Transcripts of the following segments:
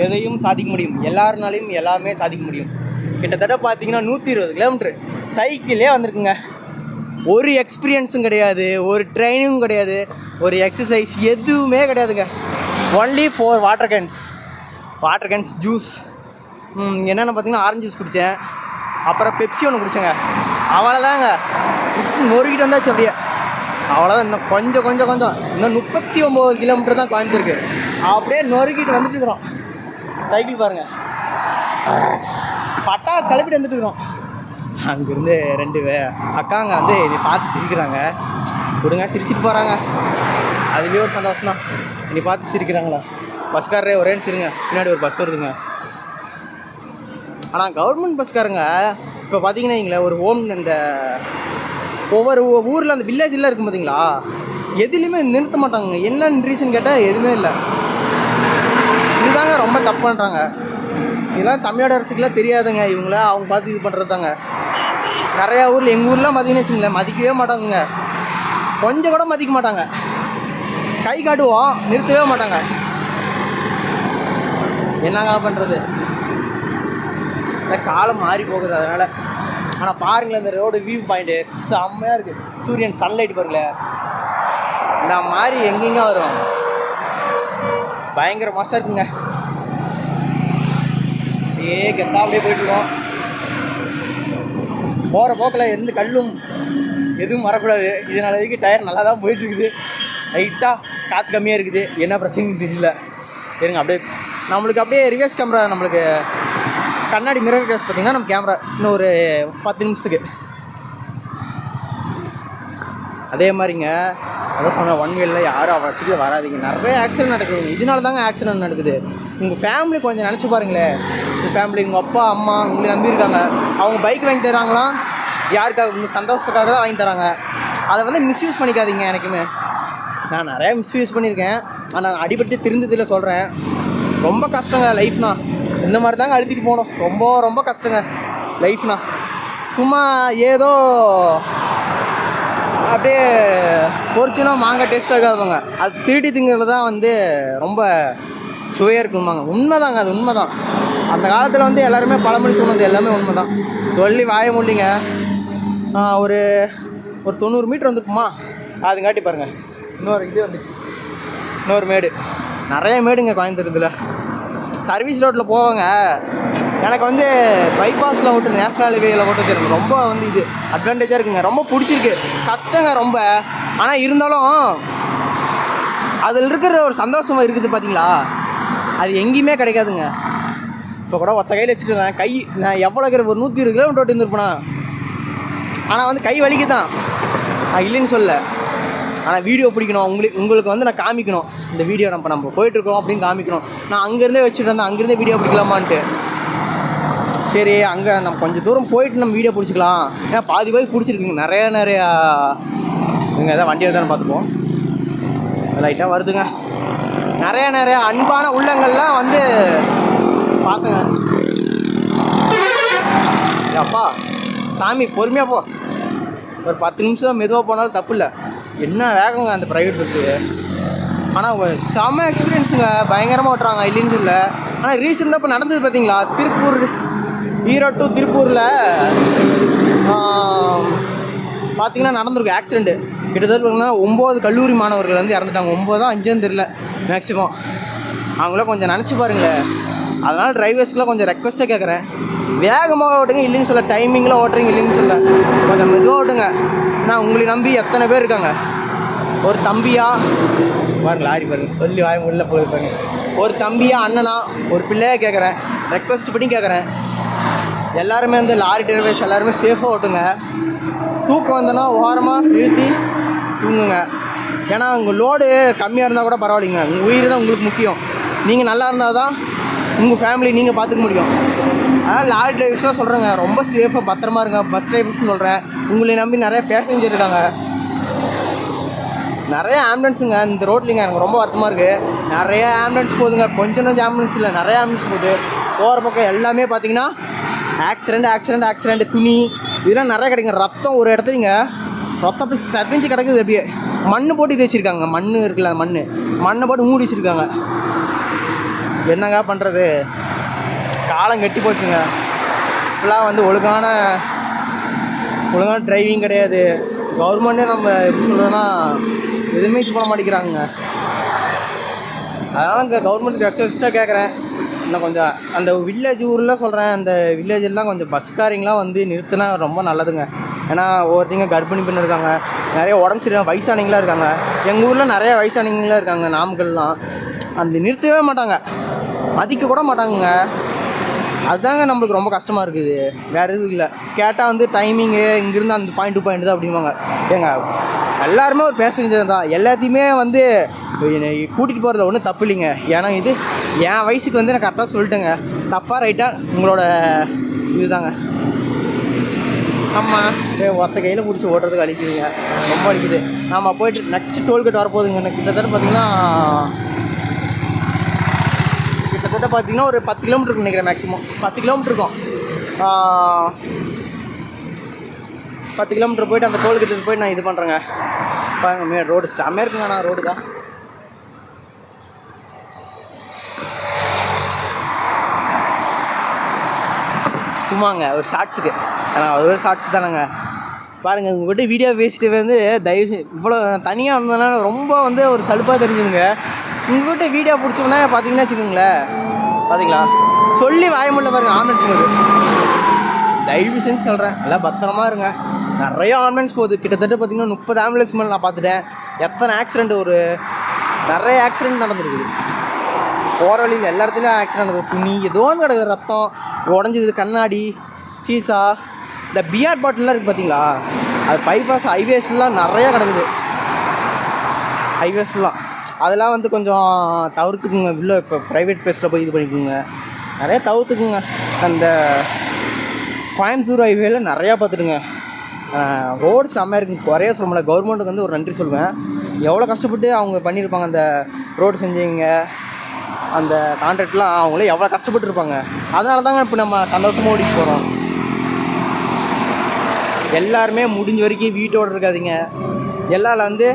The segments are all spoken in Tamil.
எதையும் சாதிக்க முடியும். எல்லாருனாலையும் எல்லாமே சாதிக்க முடியும். கிட்டத்தட்ட பார்த்தீங்கன்னா 120 கிலோமீட்ரு சைக்கிளே வந்திருக்குங்க. ஒரு எக்ஸ்பீரியன்ஸும் கிடையாது, ஒரு ட்ரைனிங்கும் கிடையாது, ஒரு எக்ஸசைஸ் எதுவுமே கிடையாதுங்க. Only 4 water cans juice. என்னென்ன பார்த்தீங்கன்னா ஆரஞ்சு ஜூஸ் குடித்தேன், அப்புறம் பெப்சி ஒன்று குடித்தேங்க. அவ்வளோதாங்க, நொறுக்கிட்டு வந்தாச்சு அப்படியே. அவ்வளோதான். இன்னும் கொஞ்சம் இன்னும் 39 கிலோமீட்டர் தான் கோயம்புத்தூருக்கு. அப்படியே நொறுக்கிட்டு வந்துட்டு இருக்கிறோம். சைக்கிள் பாருங்கள், பட்டாசு கிளப்பிட்டு வந்துட்டு இருக்கிறோம். அங்கேருந்து 2 அக்காங்க வந்து என்னை பார்த்து சிரிக்கிறாங்க. விடுங்க, சிரிச்சிட்டு போகிறாங்க, அதுலேயே ஒரு சந்தோஷம் தான். என்னை பார்த்து சிரிக்கிறாங்களா, பஸ்காரரே ஒரேன்னு சிரிங்க, பின்னாடி ஒரு பஸ் வருதுங்க. ஆனால் கவர்மெண்ட் பஸ்காரங்க இப்போ பார்த்தீங்கன்னா நீங்களே ஒரு இந்த ஒவ்வொரு ஊரில் அந்த வில்லேஜில் இருக்கும் பார்த்தீங்களா, எதுலேயுமே நிறுத்த மாட்டாங்க. என்னன்னு ரீசன் கேட்டால் எதுவுமே இல்லை. இதுதாங்க ரொம்ப தப்பு பண்ணுறாங்க. இதெல்லாம் தமிழ்நாடு அரசுக்கெல்லாம் தெரியாதுங்க. இவங்கள அவங்க பார்த்து இது பண்ணுறது தாங்க. நிறையா ஊரில், எங்கள் ஊர்லாம் பார்த்தீங்கன்னு வச்சுங்களேன், மதிக்கவே மாட்டாங்க. கொஞ்சம் கூட மதிக்க மாட்டாங்க. கை காட்டுவோம், நிறுத்தவே மாட்டாங்க. என்னங்க பண்ணுறது, காலம் மாறி போகுது அதனால். ஆனால் பாருங்களேன், இந்த ரோடு வியூ பாயிண்ட்டு செம்மையாக இருக்குது. சூரியன் சன்லைட் பாருங்களேன், இந்த மாதிரி எங்கெங்க வரும், பயங்கர மாசாக இருக்குங்க. கெத்தா அப்படியே போயிட்டுருக்கோம். போகிற போக்கில் எந்த கல்லும் எதுவும் வரக்கூடாது. இதனால் இதுக்கு டயர் நல்லா தான் போயிட்டுருக்குது. லைட்டாக காற்று கம்மியாக இருக்குது, என்ன பிரச்சனைன்னு தெரியல. இருங்க அப்படியே நம்மளுக்கு அப்படியே ரிவர்ஸ் கேமரா, நம்மளுக்கு கண்ணாடி மிரர் கிளாஸ் பார்த்திங்கன்னா நம்ம கேமரா இன்னும் ஒரு 10 நிமிஷத்துக்கு. அதே மாதிரிங்க அதான் சொன்ன, ஒன் வேலில் யாரும் அவ்வளோ சீக்கிரம் வராதிங்க. நிறைய ஆக்சிடென்ட் நடக்குதுங்க. இதனால தாங்க ஆக்சிடென்ட் நடக்குது. உங்கள் ஃபேமிலி கொஞ்சம் நினச்சி பாருங்களேன். உங்கள் ஃபேமிலி, உங்கள் அப்பா அம்மா உங்களை நம்பியிருக்காங்க. அவங்க பைக் வாங்கி தராங்களாம், யாருக்காக, உங்கள் சந்தோஷத்துக்காக தான் வாங்கி தராங்க. அதை வந்து மிஸ்யூஸ் பண்ணிக்காதீங்க. எனக்குமே நான் நிறையா மிஸ்யூஸ் பண்ணியிருக்கேன். ஆனால் அடிபட்டு திருந்ததில் சொல்கிறேன். ரொம்ப கஷ்டங்க லைஃப்னா. இந்த மாதிரி தாங்க அழுத்திட்டு போகணும். ரொம்ப கஷ்டங்க லைஃப்னா. சும்மா ஏதோ அப்படியே பொறிச்சுன்னா மாங்காய் டேஸ்ட்டாக இருக்காதுங்க. அது திருடி திங்கிறது தான் வந்து ரொம்ப சுவையாக இருக்குமாங்க. உண்மைதாங்க, அது உண்மை தான். அந்த காலத்தில் வந்து எல்லாருமே பழமொழி சொன்னது எல்லாமே உண்மை தான். சொல்லி வாய முடியங்க. ஒரு 90 மீட்டர் வந்துருக்குமா, அதுங்காட்டி பாருங்கள் இன்னொரு இது வந்துச்சு, இன்னொரு மேடு. நிறைய மேடுங்க கோயம்புத்தூர். சர்வீஸ் ரோட்டில் போவாங்க. எனக்கு வந்து பைபாஸில் ஓட்டு, நேஷ்னல் ஹைவேயில் ஓட்டுறது எனக்கு ரொம்ப வந்து இது அட்வான்டேஜாக இருக்குங்க. ரொம்ப பிடிச்சிருக்கு. கஷ்டங்க ரொம்ப, ஆனால் இருந்தாலும் அதில் இருக்கிற ஒரு சந்தோஷமாக இருக்குது பார்த்தீங்களா, அது எங்கேயுமே கிடைக்காதுங்க. இப்போ கூட ஒத்த கையில் வச்சுட்டு கை, நான் எவ்வளோ ஒரு 120 கிலோமீட்டர் ஓட்டு இருந்துருப்பேனா. ஆனால் வந்து கை வலிக்கு தான், இல்லைன்னு சொல்ல. ஆனால் வீடியோ பிடிக்கணும், உங்களுக்கு வந்து நான் காமிக்கணும். இந்த வீடியோ நம்ம போயிட்டுருக்கோம் அப்படின்னு காமிக்கணும். நான் அங்கேருந்தே வச்சுட்டு இருந்தேன், அங்கேருந்தே வீடியோ பிடிக்கலாமான்ட்டு. சரி, அங்கே நம்ம கொஞ்சம் தூரம் போயிட்டு நம்ம வீடியோ பிடிச்சிக்கலாம். ஏன்னா பாதி பிடிச்சிருக்குங்க. நிறையா இங்கே எதாவது வண்டி தான் பார்த்துப்போம். லைட்டாக வருதுங்க. நிறையா அன்பான உள்ளங்கள்லாம் வந்து பார்த்துங்க. அப்பா சாமி பொறுமையாக போ, ஒரு 10 நிமிஷம் மெதுவாக போனாலும் தப்பு இல்லை. என்ன வேகங்க அந்த ப்ரைவேட் பஸ்ஸு. ஆனால் செம்ம எக்ஸ்பீரியன்ஸுங்க, பயங்கரமாக ஓட்டுறாங்க, இல்லைன்னு சொல்ல. ஆனால் ரீசெண்டாக இப்போ நடந்தது பார்த்தீங்களா, திருப்பூர், ஈரோடு டு திருப்பூரில் பார்த்தீங்கன்னா நடந்திருக்கு ஆக்சிடெண்ட்டு. கிட்டத்தட்ட பார்த்தீங்கன்னா 9 கல்லூரி மாணவர்கள் வந்து இறந்துட்டாங்க. 9 5 தெரியல மேக்ஸிமம். அவங்கள கொஞ்சம் நினச்சி பாருங்களேன். அதனால் டிரைவர்ஸ்க்குலாம் கொஞ்சம் ரெக்வஸ்ட்டாக கேட்குறேன், வேகமாக ஓட்டுங்க, இல்லைன்னு சொல்ல. டைமிங்கில் ஓட்டுறீங்க, இல்லைன்னு சொல்ல, கொஞ்சம் மெதுவாக ஓட்டுங்க. நான் உங்களை நம்பி எத்தனை பேர் இருக்காங்க. ஒரு தம்பியா பாருங்க, லாரி பாருங்க, சொல்லி வாய உள்ள போயிருப்பாங்க. ஒரு தம்பியா, அண்ணனா, ஒரு பிள்ளையாக கேட்குறேன், ரெக்வஸ்ட் பண்ணி கேட்குறேன். எல்லாருமே வந்து லாரி டிரைவர்ஸ் எல்லாருமே சேஃபாக ஓட்டுங்க. தூக்கம் வந்தோன்னா ஓரமாக நிறுத்தி தூங்குங்க. ஏன்னா உங்கள் லோடு கம்மியாக இருந்தால் கூட பரவாயில்லைங்க, உங்கள் உயிர் தான் உங்களுக்கு முக்கியம். நீங்கள் நல்லா இருந்தால் தான் உங்கள் ஃபேமிலி நீங்கள் பார்த்துக்க முடியும். அதனால் லாரி டிரைவர்ஸ்லாம் சொல்கிறேங்க, ரொம்ப சேஃபாக பத்திரமா இருங்க. பஸ் டிரைவர்ஸ்னு சொல்கிறேன், உங்களை நம்பி நிறைய பேசஞ்சர் இருக்காங்க. நிறைய ஆம்புலன்ஸுங்க இந்த ரோட்லிங்க, எனக்கு ரொம்ப வருத்தமாக இருக்குது. நிறைய ஆம்புலன்ஸ் போகுதுங்க, கொஞ்சம் ஆம்புலன்ஸ் இல்லை, நிறைய ஆம்புலன்ஸ் போகுது. போகிற பக்கம் எல்லாமே பார்த்தீங்கன்னா ஆக்சிடெண்ட், துணி இதெல்லாம் நிறையா கிடைக்குங்க. ரத்தம் ஒரு இடத்துலங்க ரத்தம் அப்படி செதஞ்சு கிடக்குது. அப்படியே மண் போட்டு இது வச்சுருக்காங்க. மண் இருக்குல்ல, மண்ணை போட்டு மூடி வச்சுருக்காங்க. என்னங்க பண்ணுறது, காலம் கெட்டி போச்சுங்க. இப்போலாம் வந்து ஒழுங்கான டிரைவிங் கிடையாது. கவர்மெண்ட்டே நம்ம எப்படி சொல்கிறதுனா எதுவுமே இது பண்ண மாட்டேங்கிறாங்க. அதனால் இங்கே கவர்மெண்ட் ரெக்வஸ்ட்டாக கேட்குறேன், இன்னும் கொஞ்சம் அந்த வில்லேஜ் ஊரில் சொல்கிறேன், அந்த வில்லேஜெல்லாம் கொஞ்சம் பஸ்காரிங்லாம் வந்து நிறுத்தினா ரொம்ப நல்லதுங்க. ஏன்னா ஒவ்வொருத்தங்க கர்ப்பிணி பெண் இருக்காங்க, நிறைய உடம்பு சரியில்லை, வயசானவங்களாம் இருக்காங்க. எங்கள் ஊரில் நிறைய வயசானவங்களாம் இருக்காங்க, நாமக்கல்லாம். அந்த நிறுத்தவே மாட்டாங்க, மதிக்க கூட மாட்டாங்க. அதுதாங்க நம்மளுக்கு ரொம்ப கஷ்டமாக இருக்குது, வேறு எதுவும் இல்லை. கேட்டால் வந்து டைமிங்கு இங்கேருந்து அந்த பாயிண்ட் டு பாயிண்ட் தான் அப்படிம்பாங்க. ஏங்க எல்லாருமே ஒரு பேசஞ்சர் தான், எல்லாத்தையுமே வந்து கூட்டிகிட்டு போகிறது ஒன்றும் தப்பு இல்லைங்க. ஏன்னா இது என் வயசுக்கு வந்து நான் கரெக்டாக சொல்லிட்டேங்க. தப்பாக ரைட்டாக உங்களோட இதுதாங்க. ஆமாம், ஒத்த கையில் பிடிச்சி ஓட்டுறதுக்கு அடிக்குதுங்க, ரொம்ப அடிக்குது. நம்ம போய்ட்டு நெக்ஸ்ட்டு டோல்கேட் வரப்போகுதுங்க. எனக்கு கிட்டத்தட்ட பார்த்திங்கன்னா ஒரு 10 கிலோமீட்டருக்கு நினைக்கிறேன், மேக்ஸிமம் 10 கிலோமீட்டர் இருக்கும். 10 கிலோமீட்டர் போய்ட்டு அந்த டோல்கேட்டுக்கு போய்ட்டு நான் இது பண்ணுறேங்க. பாருங்க ரோடு செம்மையாக இருக்குங்க. நான் ரோடு தான் சும்மாங்க ஒரு ஷார்ட்ஸுக்கு, ஒரு ஷார்ட்ஸ் தானேங்க. பாருங்கள், உங்கள்கிட்ட வீடியோ பேசிட்டு வந்து தயவு இவ்வளோ தனியாக வந்ததுனால ரொம்ப வந்து ஒரு சலுப்பாக தெரிஞ்சுதுங்க. உங்கள்கிட்ட வீடியோ பிடிச்சோம்னா பார்த்தீங்கன்னா வச்சுக்கோங்களேன், பார்த்தீங்களா சொல்லி வாய முடியல பாருங்கள். ஆம்புலன்ஸ் போகுது, தயவு செஞ்சு சொல்கிறேன், எல்லாம் பத்திரமா இருங்க. நிறைய ஆம்புலன்ஸ் போகுது, கிட்டத்தட்ட பார்த்திங்கன்னா 30 ஆம்புலன்ஸ் மேலே நான் பார்த்துட்டேன். எத்தனை ஆக்சிடெண்ட், நிறைய ஆக்சிடெண்ட் நடந்துருக்குது. போகிற வழியில் எல்லா இடத்துலையும் ஆக்சிடெண்ட் நடக்குது. துணி ஏதோ ஒன்று கிடக்குது, ரத்தம் உடஞ்சிது, கண்ணாடி, சீசா, இந்த பிஆர் பாட்டிலாம் இருக்குது பார்த்தீங்களா, அது பைபாஸ் ஹைவேஸ்லாம் நிறையா கிடக்குது. ஹைவேஸ்லாம் அதெல்லாம் வந்து கொஞ்சம் தவிர்த்துக்குங்க. இல்லை இப்போ ப்ரைவேட் பிளேஸில் போய் இது பண்ணிக்கோங்க, நிறையா தவிர்த்துக்குங்க. அந்த கோயம்புத்தூர் ஹைவேல நிறையா பார்த்துட்டுங்க, ரோடு செம்மையாக இருக்குங்க. குறைய சொல்ல முடியல. கவர்மெண்ட்டுக்கு வந்து ஒரு நன்றி சொல்லுவேன். எவ்வளோ கஷ்டப்பட்டு அவங்க பண்ணியிருப்பாங்க, அந்த ரோடு செஞ்சவங்க, அந்த கான்ட்ராக்ட்லாம் அவங்களே எவ்வளோ கஷ்டப்பட்டுருப்பாங்க. அதனால தாங்க இப்போ நம்ம சந்தோஷமாக ஓடிட்டு போகிறோம். எல்லாருமே முடிஞ்ச வரைக்கும் வீட்டோடு இருக்காதிங்க. எல்லாரில் வந்து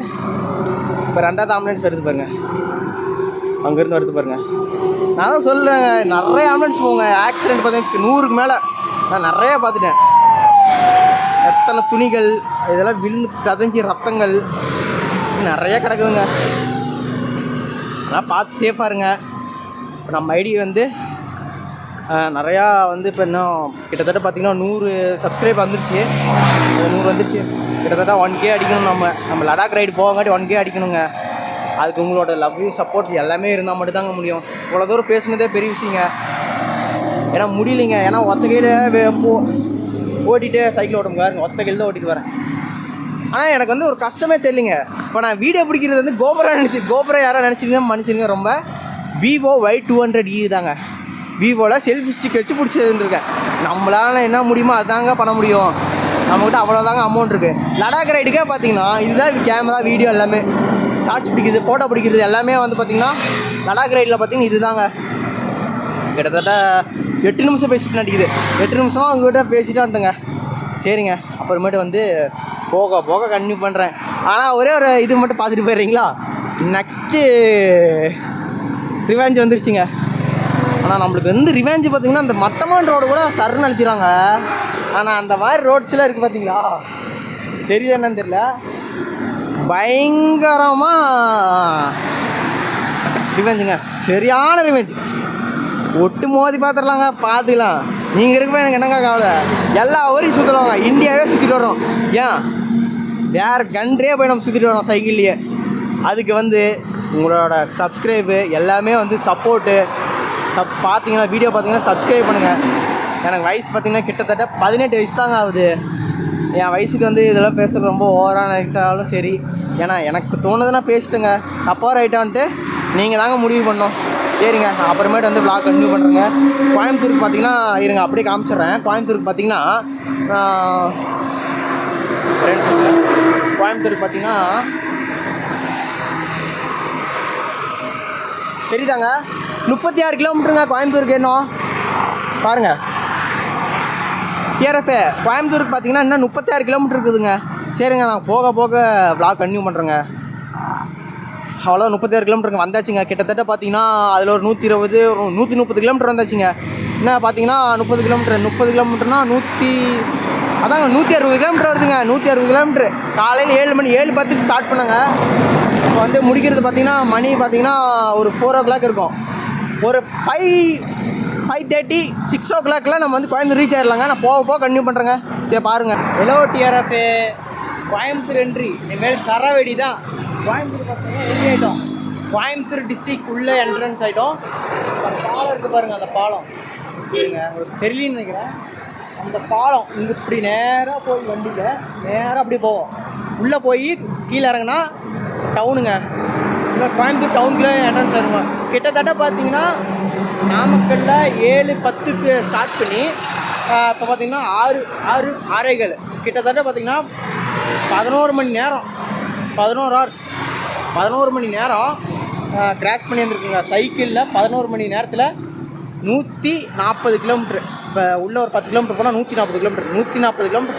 இப்போ 2வது ஆம்புலன்ஸ் வருது பாருங்கள், அங்கேருந்து வருது பாருங்கள். நான் தான் சொல்லுறேங்க, நிறைய ஆம்புலன்ஸ் போங்க. ஆக்சிடெண்ட் பார்த்தீங்கன்னா 100க்கு மேலே நான் நிறையா பார்த்துட்டேன். எத்தனை துணிகள் இதெல்லாம் விழுந்து சதஞ்சி ரத்தங்கள் நிறையா கிடக்குதுங்க. அதெல்லாம் பார்த்து சேஃபாக இருங்க. இப்போ நம்ம ஐடி வந்து நிறையா வந்து இப்போ இன்னும் கிட்டத்தட்ட பார்த்திங்கன்னா 100 சப்ஸ்கிரைப் வந்துருச்சு. 100 வந்துருச்சு, கிட்டத்தட்ட 1K அடிக்கணும். நம்ம லடாக் ரைடு போகாட்டி 1K அடிக்கணுங்க. அதுக்கு உங்களோட லவ் யூ சப்போர்ட் எல்லாமே இருந்தால் மட்டும்தாங்க முடியும். இவ்வளோ தூரம் பேசுனதே பெரிய விஷயங்க. ஏன்னா முடியலைங்க, ஏன்னா ஒத்த கையில் ஓட்டிகிட்டு சைக்கிள் ஓட்ட முடியாது, ஒத்த கையில் தான் ஓட்டிகிட்டு வரேன். ஆனால் எனக்கு வந்து ஒரு கஷ்டமே தெரியலிங்க. இப்போ நான் வீடியோ பிடிக்கிறது வந்து கோபுரம் யாராவது நினச்சிருந்தேன் மனுஷனுங்க. ரொம்ப விவோ Y200E தாங்க. விவோவில் செல்ஃபி ஸ்டிக் வச்சு பிடிச்சிருந்துருக்கேன். நம்மளால் என்ன முடியுமோ அதாங்க பண்ண முடியும். நம்மக்கிட்ட அவ்வளோதாங்க அமௌண்ட் இருக்குது. லடாக் ரைடுக்கே பார்த்தீங்கன்னா இதுதான் கேமரா, வீடியோ எல்லாமே, ஷார்ட்ஸ் பிடிக்கிறது, ஃபோட்டோ பிடிக்கிறது எல்லாமே வந்து பார்த்திங்கன்னா லடாக் ரைடில் பார்த்திங்கன்னா இது தாங்க. கிட்டத்தட்ட 8 நிமிஷம் பேசிட்டு நடிக்குது. 8 நிமிஷமாக அவங்ககிட்ட பேசிட்டு வந்துட்டேங்க. சரிங்க, அப்புறமேட்டு வந்து போக கன்டினியூ பண்ணுறேன். ஆனால் ஒரே ஒரு இது மட்டும் பார்த்துட்டு போயிடுறீங்களா, நெக்ஸ்ட்டு ரிவெஞ்ச் வந்துருச்சுங்க. ஆனால் நம்மளுக்கு வந்து ரிவெஞ்சு பார்த்திங்கன்னா அந்த மட்டமான ரோடு கூட சருன்னு அழுத்திடுறாங்க. ஆனால் அந்த மாதிரி ரோட்ஸ்லாம் இருக்குது பார்த்தீங்களா, தெரியுது என்னன்னு தெரியல, பயங்கரமாக ரிவெஞ்சுங்க, சரியான ரிவெஞ்சு. ஒட்டு மோதி பார்த்துக்கலாம். நீங்கள் இருக்க எனக்கு என்னங்க கவலை, எல்லா ஊரையும் சுற்றுவாங்க, இந்தியாவே சுற்றிட்டு வரோம். ஏன் வேறு கண்ட்ரியே போய் நம்ம சுற்றிட்டு வரோம் சைக்கிள்லேயே. அதுக்கு வந்து உங்களோட சப்ஸ்கிரைபு எல்லாமே வந்து சப்போர்ட்டு பார்த்தீங்கன்னா, வீடியோ பார்த்தீங்கன்னா சப்ஸ்கிரைப் பண்ணுங்கள். எனக்கு வயசு பார்த்திங்கன்னா கிட்டத்தட்ட 18 வயசு தாங்க ஆகுது. என் வயசுக்கு வந்து இதெல்லாம் பேசுகிறது ரொம்ப ஓவராக நினச்சாலும் சரி, ஏன்னா எனக்கு தோணுதுன்னா பேசிட்டுங்க, தப்பாக ரைட்டான்ட்டு நீங்கள் தாங்க முடிவு பண்ணோம். சரிங்க, அப்புறமேட்டு வந்து vlog கண்டினியூ பண்ணுறேங்க. கோயம்புத்தூருக்கு பார்த்தீங்கன்னா இருங்க அப்படியே காமிச்சிட்றேன். கோயம்புத்தூருக்கு பார்த்தீங்கன்னா தெரியுதாங்க, 36 கிலோமீட்டருங்க கோயம்புத்தூருக்கு. இன்னும் பாருங்கள், டிஆர்எஃப் கோயம்புத்தூருக்கு பார்த்தீங்கன்னா இன்னும் 36 கிலோமீட்டர் இருக்குதுங்க. சரிங்க, நான் போக vlog கண்டினியூ பண்ணுறேங்க. அவ்வளோ 36 கிலோமீட்டருங்க வந்தாச்சுங்க. கிட்டத்தட்ட பார்த்தீங்கன்னா அதில் ஒரு 120 ஒரு 130 கிலோமீட்டர் வந்தாச்சுங்க. என்ன பார்த்தீங்கன்னா 30 கிலோமீட்டர்னா 160 கிலோமீட்டர் வருதுங்க. 160 கிலோமீட்டர் காலையில் 7:10க்கு ஸ்டார்ட் பண்ணாங்க. இப்போ வந்து முடிக்கிறது பார்த்தீங்கன்னா மணி பார்த்தீங்கன்னா ஒரு 4 o'clock இருக்கும். ஒரு 5:30 6 o'clock நம்ம வந்து கோயம்புத்தூர் ரீச் ஆகிடலாங்க. நான் போக கன்டினியூ பண்ணுறேங்க. சரி பாருங்கள். Hello TRF Coimbatore entry. இனிமேல் சரவெடி தான். கோயம்புத்தூர் பார்த்தீங்கன்னா என்ட்ரி ஆகிட்டோம். கோயம்புத்தூர் டிஸ்ட்ரிக் உள்ளே என்ட்ரன்ஸ் ஆகிட்டோம். அந்த பாலம் இருக்குது பாருங்கள். அந்த பாலம் இருங்க உங்களுக்கு தெரியலன்னு நினைக்கிறேன். அந்த பாலம் இங்கே இப்படி நேராக போய் வண்டியில் நேராக அப்படி போவோம். உள்ளே போய் கீழே இறங்கினா டவுனுங்க. இல்லை கோயம்புத்தூர் டவுனுக்குள்ளே என்ட்ரன்ஸ் ஆகிருங்க. கிட்டத்தட்ட பார்த்தீங்கன்னா நாமக்கல்லில் 7:10க்கு ஸ்டார்ட் பண்ணி இப்போ பார்த்தீங்கன்னா 6:15 கிட்டத்தட்ட பார்த்தீங்கன்னா 11 மணி நேரம் 11 hours 11 மணி நேரம் கிராஸ் பண்ணி வந்துருக்குங்க. சைக்கிளில் 11 மணி நேரத்தில் 140 கிலோமீட்ரு. இப்போ உள்ள ஒரு 10 கிலோமீட்டர் போனால் 140 கிலோமீட்டர்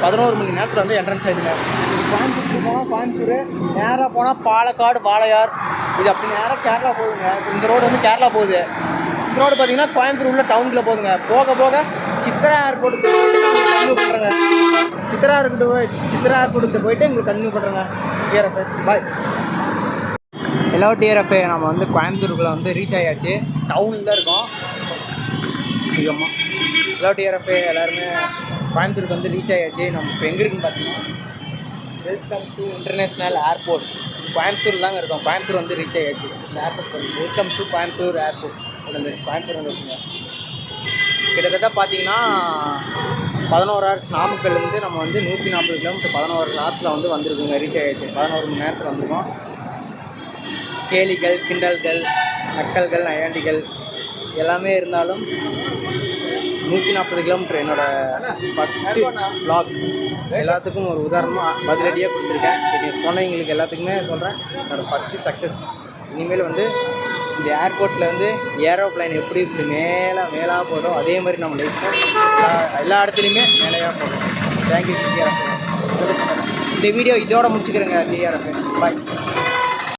11 மணி நேரத்தில் வந்து என்ட்ரன்ஸ் ஆகிடுங்க. கோயம்புத்தூர் போனால் கோயம்புத்தூர், நேராக போனால் பாலக்காடு வாளையார், இது அப்படி நேராக கேரளா போகுதுங்க. இந்த ரோடு வந்து கேரளா போகுது. இந்த ரோடு பார்த்தீங்கன்னா கோயம்புத்தூர் உள்ள டவுனுக்குள்ளே போகுதுங்க. போக சித்ரா ஏர்போர்ட்டுக்கு கன்டினியூ பண்ணுறேங்க. சித்ரா ஏர்போர்ட்டுக்கு போயிட்டு உங்களுக்கு கன்டினியூ பண்ணுறேங்க. TRF பாய். ஹலோ TRF நம்ம வந்து கோயம்புத்தூருக்குள்ளே வந்து ரீச் ஆகியாச்சு. டவுனில் தான் இருக்கோம். அதிகமாக ஹலோ TRF எல்லாருமே கோயம்புத்தூருக்கு வந்து ரீச் ஆகியாச்சு. நம்ம இப்போ எங்கே இருக்குன்னு பார்த்தீங்கன்னா welcome to international airport. Coimbatore தாங்க இருக்கோம். கோயம்புத்தூர் வந்து ரீச் ஆகியாச்சு. இந்த ஏர்போர்ட் வந்து welcome to Coimbatore airport. Coimbatore வந்து வச்சுங்க. கிட்டத்தட்ட பார்த்தீங்கன்னா 11 hours நாமக்கல்லேருந்து நம்ம வந்து 140 கிலோமீட்டர் 11 hours வந்து வந்திருக்குங்க. ரீச் ஆகியாச்சு. 11 மணி நேரத்தில் வந்திருக்கோம். கேலிகள், கிண்டல்கள், நக்கல்கள், நையாண்டிகள் எல்லாமே இருந்தாலும் 140 கிலோமீட்டர் என்னோடய ஃபஸ்ட்டு வ்ளாக். எல்லாத்துக்கும் ஒரு உதாரணமாக பதிலடியாக கொடுத்துருக்கேன். நீங்கள் சொன்னவங்களுக்கு எல்லாத்துக்குமே சொல்கிறேன், என்னோடய ஃபஸ்ட்டு சக்ஸஸ். இனிமேல் வந்து இந்த ஏர்போர்ட்டில் வந்து ஏரோப்ளைன் எப்படி இப்படி மேலாக போதோ அதே மாதிரி நம்ம லைஃப்பில் எல்லா இடத்துலையுமே மேலேயாக போதும். Thank you TRF. இந்த வீடியோ இதோட முடிச்சுக்கிறேங்க TRF. பாய்.